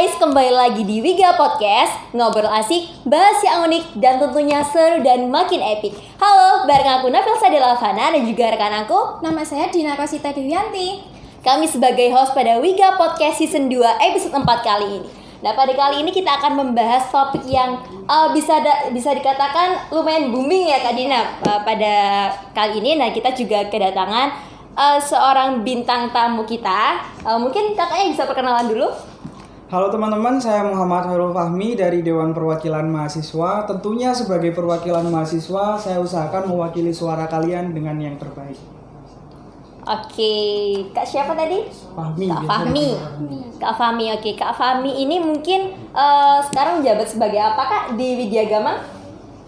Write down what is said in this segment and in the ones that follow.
guys, kembali lagi di Wiga Podcast. Ngobrol asik, bahas yang unik, dan tentunya seru dan makin epic. Halo, bareng aku Nafil Sadelavana dan juga rekan aku. Nama saya Dina Rosita Dewianti. Kami sebagai host pada Wiga Podcast Season 2 episode 4 kali ini. Nah, pada kali ini kita akan membahas topik yang bisa dikatakan lumayan booming ya Kak Dina. Pada kali ini, nah kita juga kedatangan seorang bintang tamu kita. Mungkin kakaknya bisa perkenalan dulu. Halo teman-teman, saya Muhammad Hairul Fahmi dari Dewan Perwakilan Mahasiswa. Tentunya sebagai perwakilan mahasiswa, saya usahakan mewakili suara kalian dengan yang terbaik. Oke, Kak siapa tadi? Fahmi. Kak Fahmi. Kak Fahmi, oke. Kak Fahmi ini mungkin sekarang menjabat sebagai apa Kak di Widyagama?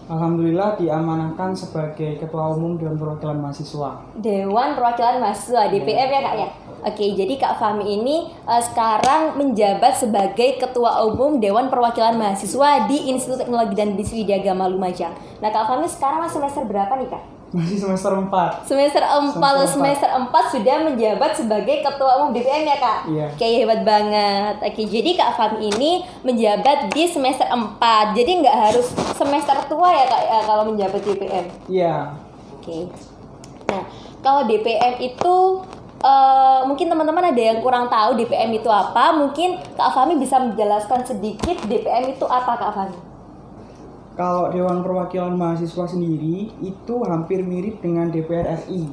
Alhamdulillah diamanahkan sebagai Ketua Umum Dewan Perwakilan Mahasiswa. Dewan Perwakilan Mahasiswa, DPM ya Kak ya? Oke, jadi Kak Fahmi ini sekarang menjabat sebagai Ketua Umum Dewan Perwakilan Mahasiswa di Institut Teknologi dan Bisnis Widyagama Lumajang. Nah Kak Fahmi sekarang semester berapa nih Kak? Masih semester 4. Semester 4 sudah menjabat sebagai Ketua Umum DPM ya Kak? Iya. Kayak hebat banget. Oke, jadi Kak Fahmi ini menjabat di semester 4. Jadi nggak harus semester tua ya Kak ya, kalau menjabat DPM? Iya. Oke. Nah, kalau DPM itu mungkin teman-teman ada yang kurang tahu DPM itu apa. Mungkin Kak Fahmi bisa menjelaskan sedikit DPM itu apa Kak Fahmi? Kalau Dewan Perwakilan Mahasiswa sendiri itu hampir mirip dengan DPR RI.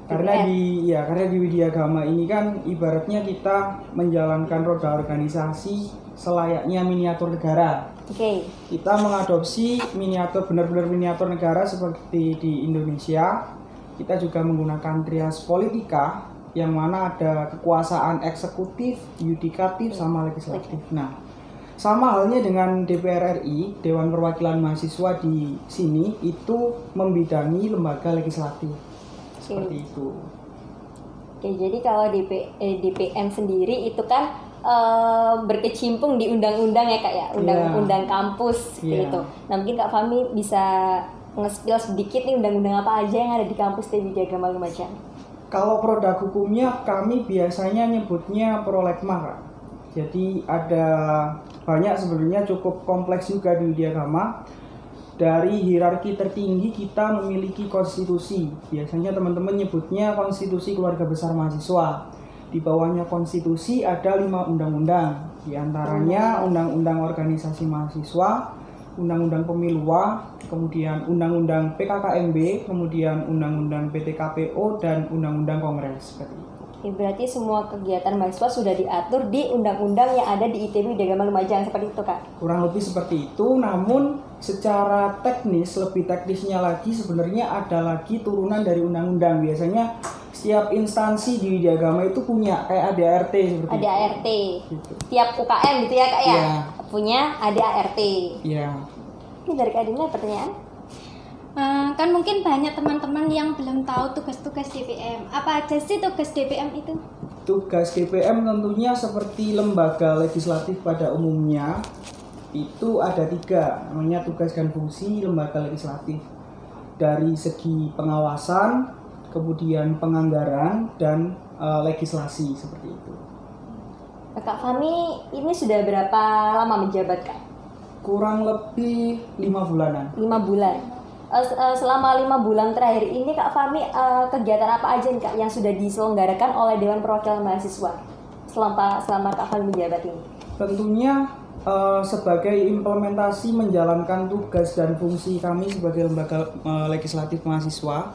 Karena di Widyagama ini kan ibaratnya kita menjalankan roda organisasi selayaknya miniatur negara. Oke. Kita mengadopsi benar-benar miniatur negara seperti di Indonesia. Kita juga menggunakan trias politika yang mana ada kekuasaan eksekutif, yudikatif, sama legislatif. Nah, sama halnya dengan DPR RI, Dewan Perwakilan Mahasiswa di sini itu membidangi lembaga legislatif. Seperti itu. Oke, jadi kalau DPM sendiri itu kan berkecimpung di undang-undang ya Kak ya, undang-undang kampus gitu. Nah, mungkin Kak Fahmi bisa nge-spill sedikit nih undang-undang apa aja yang ada di kampus Widyagama Lumajang. Kalau produk hukumnya kami biasanya nyebutnya prolegma, Kak. Jadi ada banyak, sebenarnya cukup kompleks juga di Widyagama. Dari hierarki tertinggi kita memiliki konstitusi. Biasanya teman-teman nyebutnya konstitusi keluarga besar mahasiswa. Di bawahnya konstitusi ada 5 undang-undang. Di antaranya undang-undang organisasi mahasiswa, undang-undang pemiluan, kemudian undang-undang PKKMB, kemudian undang-undang PTKPO, dan undang-undang kongres. Seperti itu. Berarti semua kegiatan mahasiswa sudah diatur di undang-undang yang ada di ITB Widyagama Lumajang, seperti itu Kak? Kurang lebih seperti itu, namun secara teknis, lebih teknisnya lagi sebenarnya ada lagi turunan dari undang-undang. Biasanya setiap instansi di Widyagama itu punya kayak ADART seperti ada itu. ART. Gitu. Tiap UKM gitu ya Kak ya? Yeah. Punya ada ART. Iya. Ini dari Kak Dina pertanyaan? Kan mungkin banyak teman-teman yang belum tahu tugas-tugas DPM. Apa aja sih tugas DPM itu? Tugas DPM tentunya seperti lembaga legislatif pada umumnya itu ada 3, namanya tugas dan fungsi lembaga legislatif. Dari segi pengawasan, kemudian penganggaran, dan legislasi seperti itu. Kak Fahmi ini sudah berapa lama menjabat Kak? Kurang lebih 5 bulanan. 5 bulan. Selama 5 bulan terakhir ini Kak Fahmi kegiatan apa aja nih Kak yang sudah diselenggarakan oleh Dewan Perwakilan Mahasiswa selama Kak Fahmi menjabat ini? Tentunya sebagai implementasi menjalankan tugas dan fungsi kami sebagai lembaga legislatif mahasiswa,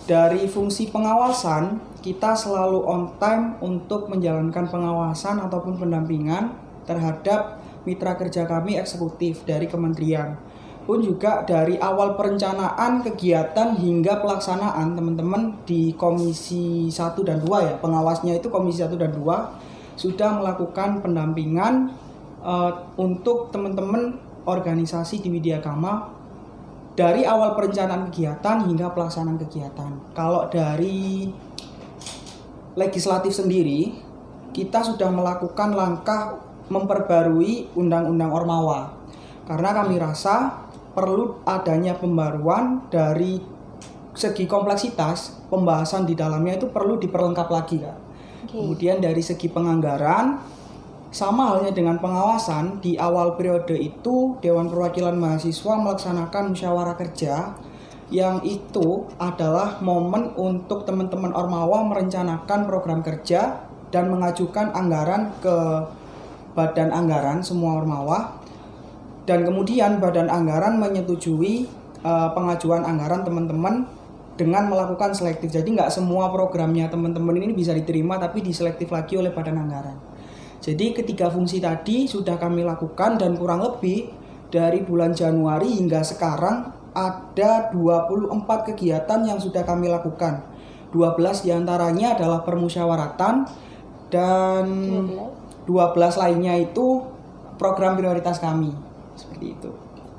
dari fungsi pengawasan kita selalu on time untuk menjalankan pengawasan ataupun pendampingan terhadap mitra kerja kami eksekutif dari kementerian. Pun juga dari awal perencanaan kegiatan hingga pelaksanaan, teman-teman di Komisi 1 dan 2 ya, pengawasnya itu Komisi 1 dan 2 sudah melakukan pendampingan untuk teman-teman organisasi di Widyagama dari awal perencanaan kegiatan hingga pelaksanaan kegiatan. Kalau dari legislatif sendiri, kita sudah melakukan langkah memperbarui Undang-Undang Ormawa. Karena kami rasa perlu adanya pembaruan dari segi kompleksitas, pembahasan di dalamnya itu perlu diperlengkap lagi Kak. Okay. Kemudian dari segi penganggaran, sama halnya dengan pengawasan, di awal periode itu Dewan Perwakilan Mahasiswa melaksanakan musyawarah kerja yang itu adalah momen untuk teman-teman Ormawa merencanakan program kerja dan mengajukan anggaran ke Badan Anggaran semua Ormawa, dan kemudian Badan Anggaran menyetujui pengajuan anggaran teman-teman dengan melakukan selektif. Jadi nggak semua programnya teman-teman ini bisa diterima, tapi diselektif lagi oleh Badan Anggaran. Jadi ketiga fungsi tadi sudah kami lakukan, dan kurang lebih dari bulan Januari hingga sekarang ada 24 kegiatan yang sudah kami lakukan. 12 diantaranya adalah permusyawaratan, dan 12 lainnya itu program prioritas kami. Seperti itu.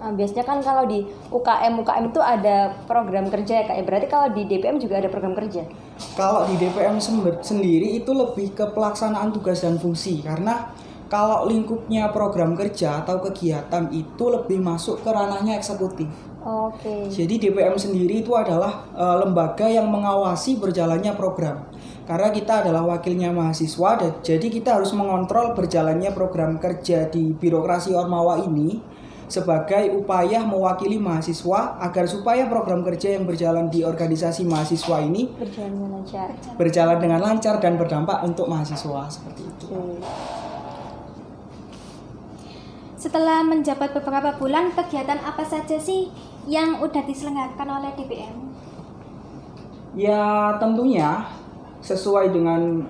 Biasanya kan kalau di UKM itu ada program kerja ya Kak. Berarti kalau di DPM juga ada program kerja? Kalau di DPM sendiri itu lebih ke pelaksanaan tugas dan fungsi, karena kalau lingkupnya program kerja atau kegiatan itu lebih masuk ke ranahnya eksekutif. Oke. Jadi DPM sendiri itu adalah lembaga yang mengawasi berjalannya program. Karena kita adalah wakilnya mahasiswa, jadi kita harus mengontrol berjalannya program kerja di birokrasi Ormawa ini sebagai upaya mewakili mahasiswa agar supaya program kerja yang berjalan di organisasi mahasiswa ini berjalan dengan lancar dan berdampak untuk mahasiswa, seperti itu. Setelah menjabat beberapa bulan, kegiatan apa saja sih yang udah diselenggarakan oleh DPM? Ya tentunya sesuai dengan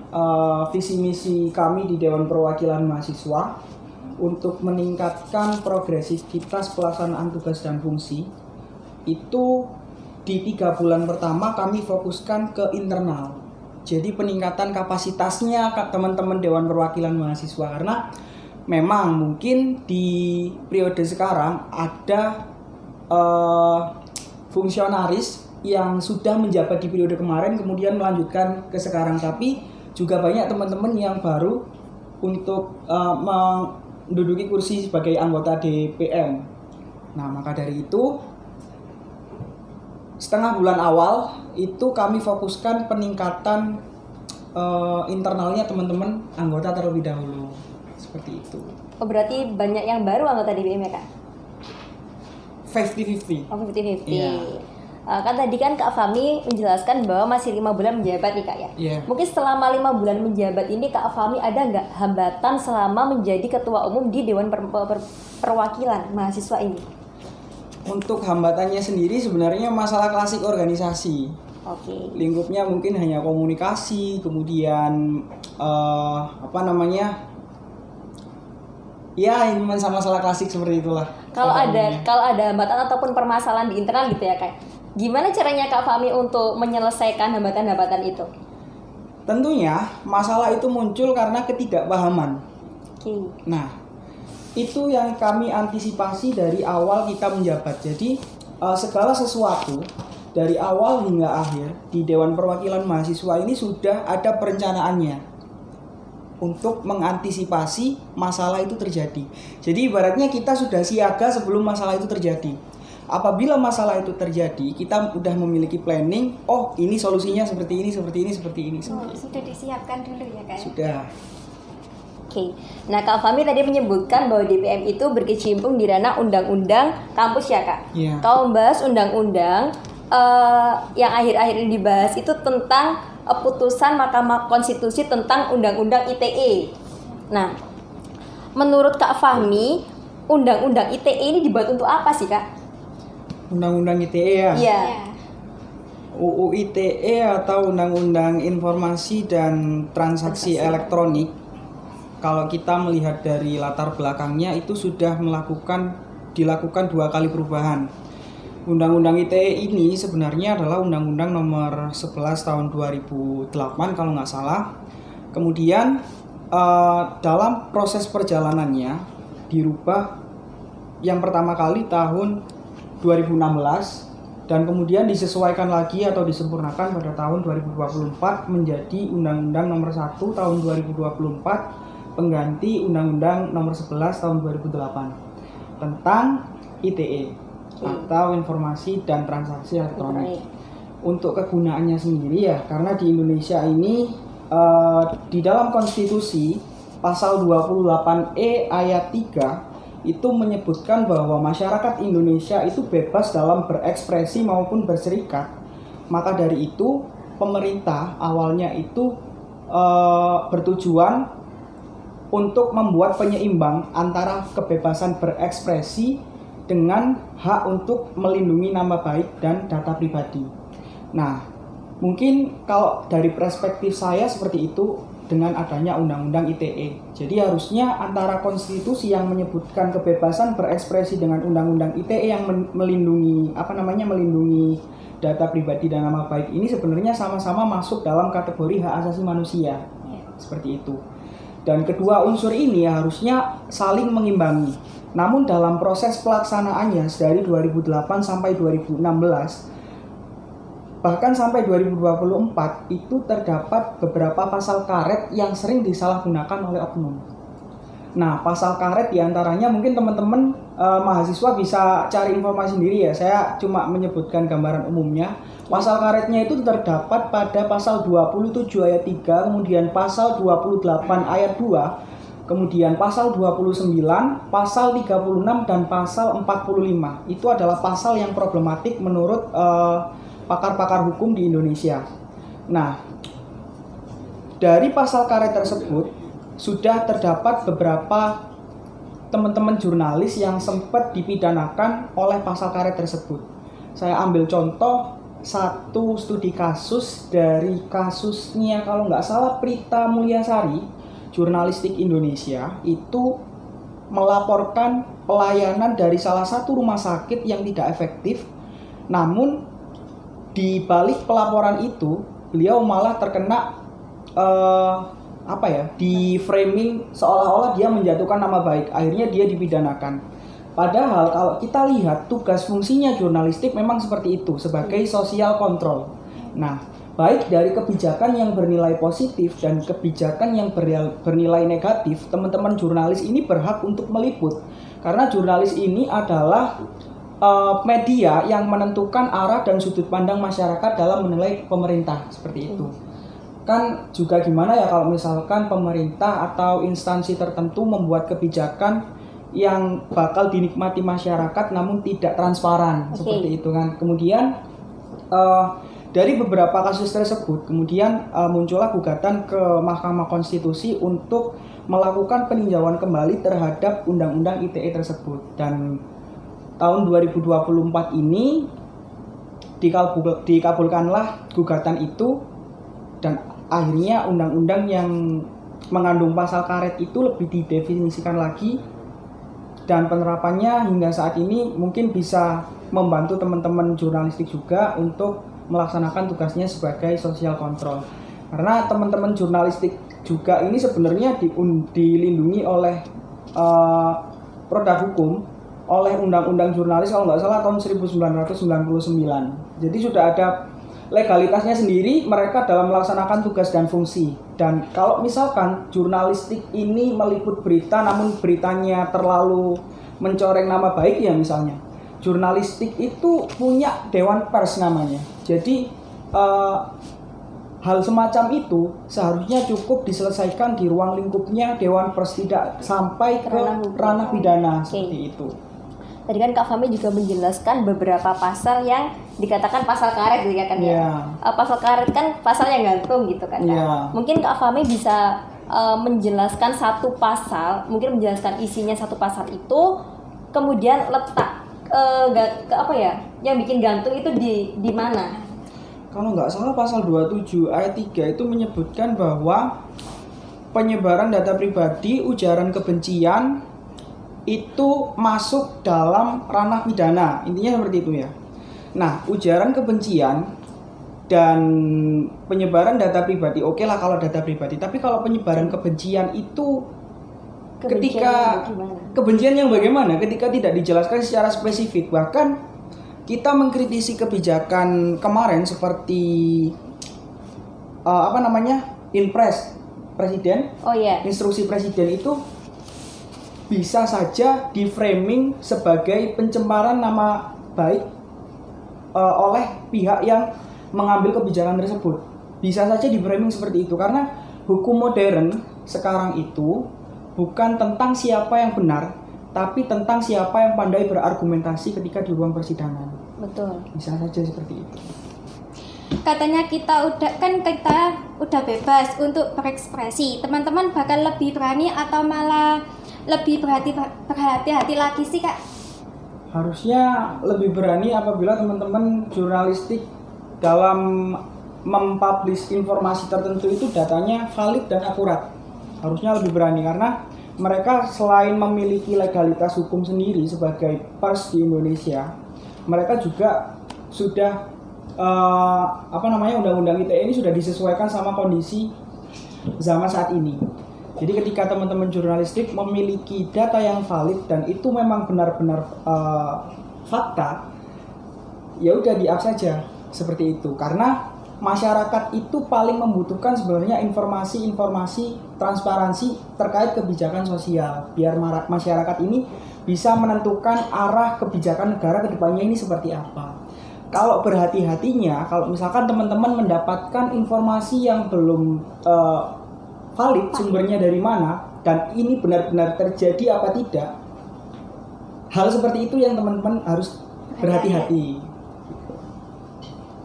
visi misi kami di Dewan Perwakilan Mahasiswa untuk meningkatkan progresivitas pelaksanaan tugas dan fungsi. Itu di 3 bulan pertama kami fokuskan ke internal. Jadi peningkatan kapasitasnya teman-teman Dewan Perwakilan Mahasiswa, karena memang mungkin di periode sekarang ada fungsionaris yang sudah menjabat di periode kemarin kemudian melanjutkan ke sekarang, tapi juga banyak teman-teman yang baru untuk menduduki kursi sebagai anggota DPM. Nah, maka dari itu setengah bulan awal itu kami fokuskan peningkatan internalnya teman-teman anggota terlebih dahulu. Seperti itu. Oh, berarti banyak yang baru anggota DPM ya Kak? 50-50. Oh, 50-50. Yeah. Kan tadi kan Kak Fahmi menjelaskan bahwa masih 5 bulan menjabat nih Kak ya. Yeah. Mungkin selama 5 bulan menjabat ini Kak Fahmi ada nggak hambatan selama menjadi ketua umum di Dewan Perwakilan Mahasiswa ini? Untuk hambatannya sendiri sebenarnya masalah klasik organisasi. Oke. Lingkupnya mungkin hanya komunikasi, kemudian ya ini masalah klasik seperti itulah. Kalau ada hambatan ataupun permasalahan di internal gitu ya Kak. Gimana caranya Kak Fahmi untuk menyelesaikan hambatan-hambatan itu? Tentunya masalah itu muncul karena ketidakpahaman. Oke. Nah, itu yang kami antisipasi dari awal kita menjabat. Jadi segala sesuatu dari awal hingga akhir di Dewan Perwakilan Mahasiswa ini sudah ada perencanaannya untuk mengantisipasi masalah itu terjadi. Jadi ibaratnya kita sudah siaga sebelum masalah itu terjadi. Apabila masalah itu terjadi, kita sudah memiliki planning. Oh, ini solusinya seperti ini. Sudah disiapkan dulu ya Kak? Sudah. Oke. Nah, Kak Fahmi tadi menyebutkan bahwa DPM itu berkecimpung di ranah undang-undang kampus ya Kak? Iya. Kalau membahas undang-undang yang akhir-akhir ini dibahas itu tentang putusan Mahkamah Konstitusi tentang Undang-Undang ITE. Nah, menurut Kak Fahmi, Undang-Undang ITE ini dibuat untuk apa sih Kak? Undang-Undang ITE ya? Iya. UU ITE atau Undang-Undang Informasi dan Transaksi Elektronik, kalau kita melihat dari latar belakangnya itu sudah dilakukan 2 kali perubahan. Undang-Undang ITE ini sebenarnya adalah Undang-Undang nomor 11 tahun 2008 kalau nggak salah. Kemudian dalam proses perjalanannya dirubah yang pertama kali tahun 2016 dan kemudian disesuaikan lagi atau disempurnakan pada tahun 2024 menjadi Undang-Undang nomor 1 tahun 2024 pengganti Undang-Undang nomor 11 tahun 2008 tentang ITE atau Informasi dan Transaksi Elektronik. Untuk kegunaannya sendiri ya, karena di Indonesia ini di dalam konstitusi pasal 28E ayat 3 itu menyebutkan bahwa masyarakat Indonesia itu bebas dalam berekspresi maupun berserikat. Maka dari itu pemerintah awalnya itu bertujuan untuk membuat penyeimbang antara kebebasan berekspresi dengan hak untuk melindungi nama baik dan data pribadi. Nah, mungkin kalau dari perspektif saya seperti itu dengan adanya Undang-Undang ITE. Jadi harusnya antara konstitusi yang menyebutkan kebebasan berekspresi dengan Undang-Undang ITE yang melindungi melindungi data pribadi dan nama baik ini sebenarnya sama-sama masuk dalam kategori hak asasi manusia. Seperti itu. Dan kedua unsur ini harusnya saling mengimbangi. Namun dalam proses pelaksanaannya dari 2008 sampai 2016 bahkan sampai 2024 itu terdapat beberapa pasal karet yang sering disalahgunakan oleh oknum. Nah, pasal karet diantaranya mungkin teman-teman mahasiswa bisa cari informasi sendiri ya. Saya cuma menyebutkan gambaran umumnya. Pasal karetnya itu terdapat pada pasal 27 ayat 3, kemudian pasal 28 ayat 2, kemudian pasal 29, pasal 36, dan pasal 45. Itu adalah pasal yang problematik menurut pakar-pakar hukum di Indonesia. Nah, dari pasal karet tersebut sudah terdapat beberapa teman-teman jurnalis yang sempat dipidanakan oleh pasal karet tersebut. Saya ambil contoh satu studi kasus dari kasusnya kalau nggak salah Prita Mulyasari, jurnalistik Indonesia, itu melaporkan pelayanan dari salah satu rumah sakit yang tidak efektif. Namun di balik pelaporan itu, beliau malah terkena di framing seolah-olah dia menjatuhkan nama baik. Akhirnya dia dipidanakan. Padahal kalau kita lihat tugas fungsinya jurnalistik memang seperti itu, sebagai social control. Nah, baik dari kebijakan yang bernilai positif dan kebijakan yang bernilai negatif, teman-teman jurnalis ini berhak untuk meliput. Karena jurnalis ini adalah media yang menentukan arah dan sudut pandang masyarakat dalam menilai pemerintah, seperti itu. Kan juga gimana ya kalau misalkan pemerintah atau instansi tertentu membuat kebijakan yang bakal dinikmati masyarakat namun tidak transparan, seperti itu kan. Kemudian dari beberapa kasus tersebut kemudian muncullah gugatan ke Mahkamah Konstitusi untuk melakukan peninjauan kembali terhadap Undang-Undang ITE tersebut. Dan tahun 2024 ini dikabulkanlah gugatan itu, dan akhirnya undang-undang yang mengandung pasal karet itu lebih didefinisikan lagi, dan penerapannya hingga saat ini mungkin bisa membantu teman-teman jurnalistik juga untuk melaksanakan tugasnya sebagai social control. Karena teman-teman jurnalistik juga ini sebenarnya dilindungi oleh produk hukum, oleh Undang-Undang Jurnalis kalau nggak salah tahun 1999. Jadi sudah ada legalitasnya sendiri mereka dalam melaksanakan tugas dan fungsi. Dan kalau misalkan jurnalistik ini meliput berita namun beritanya terlalu mencoreng nama baik ya, misalnya jurnalistik itu punya dewan pers namanya. Jadi hal semacam itu seharusnya cukup diselesaikan di ruang lingkupnya dewan pers, tidak sampai ke ranah pidana. Seperti itu. Tadi kan Kak Fahmi juga menjelaskan beberapa pasal yang dikatakan pasal karet gitu kan ya. Pasal karet kan pasal yang gantung gitu kan. Mungkin Kak Fahmi bisa menjelaskan satu pasal, mungkin menjelaskan isinya satu pasal itu, kemudian letak yang bikin gantung itu di mana? Kalau nggak salah pasal 27 ayat 3 itu menyebutkan bahwa penyebaran data pribadi, ujaran kebencian itu masuk dalam ranah pidana. Intinya seperti itu ya. Nah, ujaran kebencian dan penyebaran data pribadi, oke lah kalau data pribadi. Tapi kalau penyebaran kebencian itu kebencian yang bagaimana? Ketika tidak dijelaskan secara spesifik. Bahkan kita mengkritisi kebijakan kemarin seperti Inpres Presiden, instruksi Presiden itu bisa saja di-framing sebagai pencemaran nama baik oleh pihak yang mengambil kebijakan tersebut. Bisa saja di-framing seperti itu, karena hukum modern sekarang itu bukan tentang siapa yang benar, tapi tentang siapa yang pandai berargumentasi ketika di ruang persidangan. Betul. Bisa saja seperti itu. Katanya kita udah bebas untuk berekspresi. Teman-teman bakal lebih berani atau malah lebih berhati-hati lagi sih, Kak? Harusnya lebih berani apabila teman-teman jurnalistik dalam mempublish informasi tertentu itu datanya valid dan akurat. Harusnya lebih berani karena mereka selain memiliki legalitas hukum sendiri sebagai pers di Indonesia, mereka juga sudah undang-undang ITE ini sudah disesuaikan sama kondisi zaman saat ini. Jadi ketika teman-teman jurnalistik memiliki data yang valid dan itu memang benar-benar fakta, ya udah di-up saja seperti itu. Karena masyarakat itu paling membutuhkan sebenarnya informasi-informasi transparansi terkait kebijakan sosial, biar masyarakat ini bisa menentukan arah kebijakan negara ke depannya ini seperti apa. Kalau berhati-hatinya, kalau misalkan teman-teman mendapatkan informasi yang belum valid sumbernya dari mana dan ini benar-benar terjadi apa tidak, hal seperti itu yang teman-teman harus berhati-hati.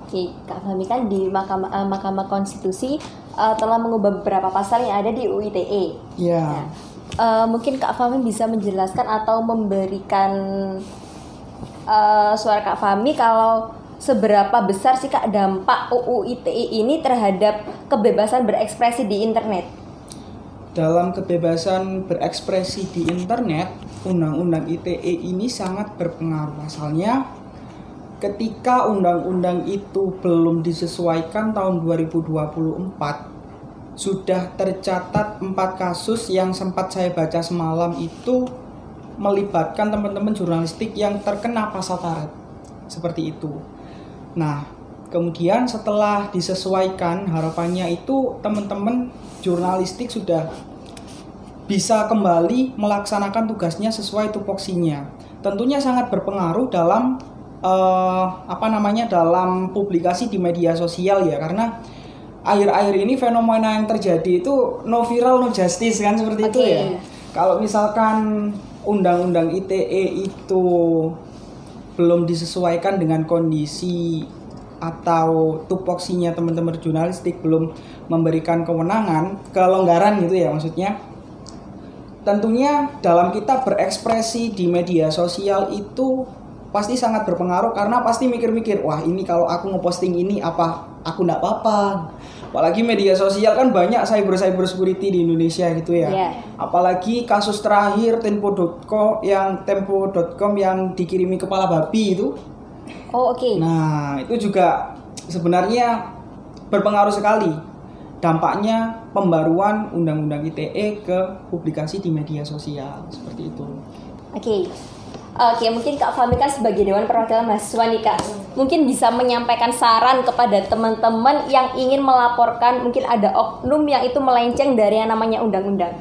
Oke, Kak Fahmi kan di Mahkamah Konstitusi telah mengubah beberapa pasal yang ada di UU ITE. Ya. Mungkin Kak Fahmi bisa menjelaskan atau memberikan suara Kak Fahmi kalau seberapa besar sih Kak dampak UU ITE ini terhadap kebebasan berekspresi di internet? Dalam kebebasan berekspresi di internet, Undang-Undang ITE ini sangat berpengaruh. Asalnya, ketika undang-undang itu belum disesuaikan tahun 2024, sudah tercatat 4 kasus yang sempat saya baca semalam itu melibatkan teman-teman jurnalistik yang terkena pasal karet. Seperti itu. Nah, kemudian setelah disesuaikan, harapannya itu teman-teman jurnalistik sudah bisa kembali melaksanakan tugasnya sesuai tupoksinya. Tentunya sangat berpengaruh dalam dalam publikasi di media sosial ya, karena akhir-akhir ini fenomena yang terjadi itu no viral no justice kan, seperti itu ya. Kalau misalkan undang-undang ITE itu belum disesuaikan dengan kondisi atau tupoksinya teman-teman jurnalistik, belum memberikan kelonggaran gitu ya maksudnya, tentunya dalam kita berekspresi di media sosial itu pasti sangat berpengaruh, karena pasti mikir-mikir, wah ini kalau aku ngeposting ini apa aku nggak apa-apa. Apalagi media sosial kan banyak cyber security di Indonesia gitu ya. Apalagi kasus terakhir tempo.com yang dikirimi kepala babi itu. Oh, oke. Nah, itu juga sebenarnya berpengaruh sekali dampaknya pembaruan Undang-Undang ITE ke publikasi di media sosial seperti itu. Oke, mungkin Kak Fahmi kan sebagai Dewan Perwakilan Mahasiswa nih Kak, mungkin bisa menyampaikan saran kepada teman-teman yang ingin melaporkan mungkin ada oknum yang itu melenceng dari yang namanya undang-undang.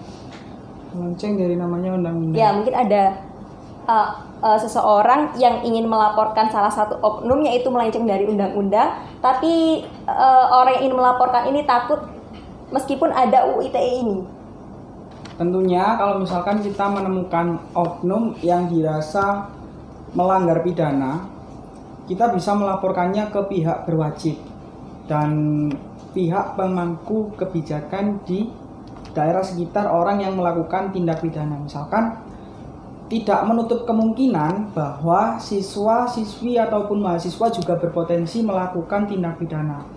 Melenceng dari namanya undang-undang. Ya, mungkin ada seseorang yang ingin melaporkan salah satu oknum yaitu melenceng dari undang-undang, tapi orang yang ingin melaporkan ini takut meskipun ada UU ITE ini. Tentunya kalau misalkan kita menemukan oknum yang dirasa melanggar pidana, kita bisa melaporkannya ke pihak berwajib dan pihak pemangku kebijakan di daerah sekitar orang yang melakukan tindak pidana. Misalkan tidak menutup kemungkinan bahwa siswa, siswi ataupun mahasiswa juga berpotensi melakukan tindak pidana.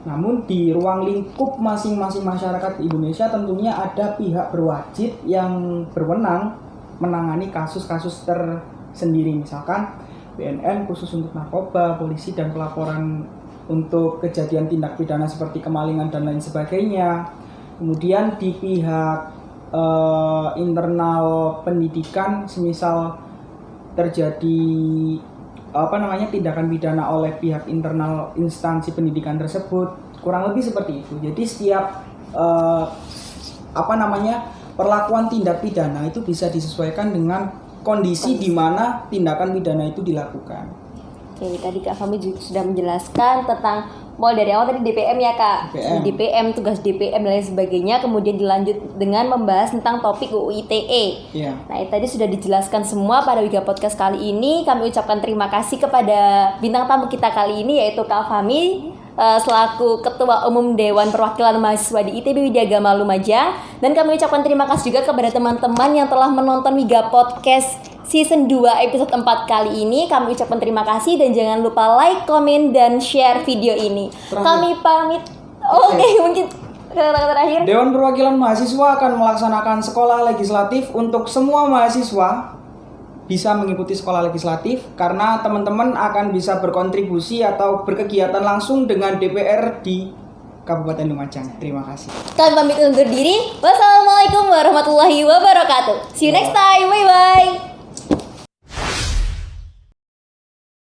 Namun di ruang lingkup masing-masing masyarakat di Indonesia tentunya ada pihak berwajib yang berwenang menangani kasus-kasus tersendiri. Misalkan BNN khusus untuk narkoba, polisi dan pelaporan untuk kejadian tindak pidana seperti kemalingan dan lain sebagainya. Kemudian di pihak internal pendidikan, semisal terjadi tindakan pidana oleh pihak internal instansi pendidikan tersebut, kurang lebih seperti itu. Jadi setiap perlakuan tindak pidana itu bisa disesuaikan dengan kondisi di mana tindakan pidana itu dilakukan. Oke, tadi Kak Fahmi sudah menjelaskan tentang mulai dari awal tadi DPM ya Kak. DPM. Tugas DPM dan lain sebagainya, kemudian dilanjut dengan membahas tentang topik UU ITE. Iya. Nah, itu tadi sudah dijelaskan semua pada Wiga Podcast kali ini. Kami ucapkan terima kasih kepada bintang tamu kita kali ini, yaitu Kak Fahmi selaku Ketua Umum Dewan Perwakilan Mahasiswa di ITB Widyagama Lumajang. Dan kami ucapkan terima kasih juga kepada teman-teman yang telah menonton Wiga Podcast Season 2 episode 4 kali ini. Kami ucapkan terima kasih dan jangan lupa like, komen, dan share video ini. Kami pamit. Oke, mungkin kata-kata terakhir. Dewan Perwakilan Mahasiswa akan melaksanakan sekolah legislatif untuk semua mahasiswa bisa mengikuti sekolah legislatif karena teman-teman akan bisa berkontribusi atau berkegiatan langsung dengan DPR di Kabupaten Lumajang. Terima kasih. Kami pamit undur diri. Wassalamualaikum warahmatullahi wabarakatuh. See you next time. Bye bye.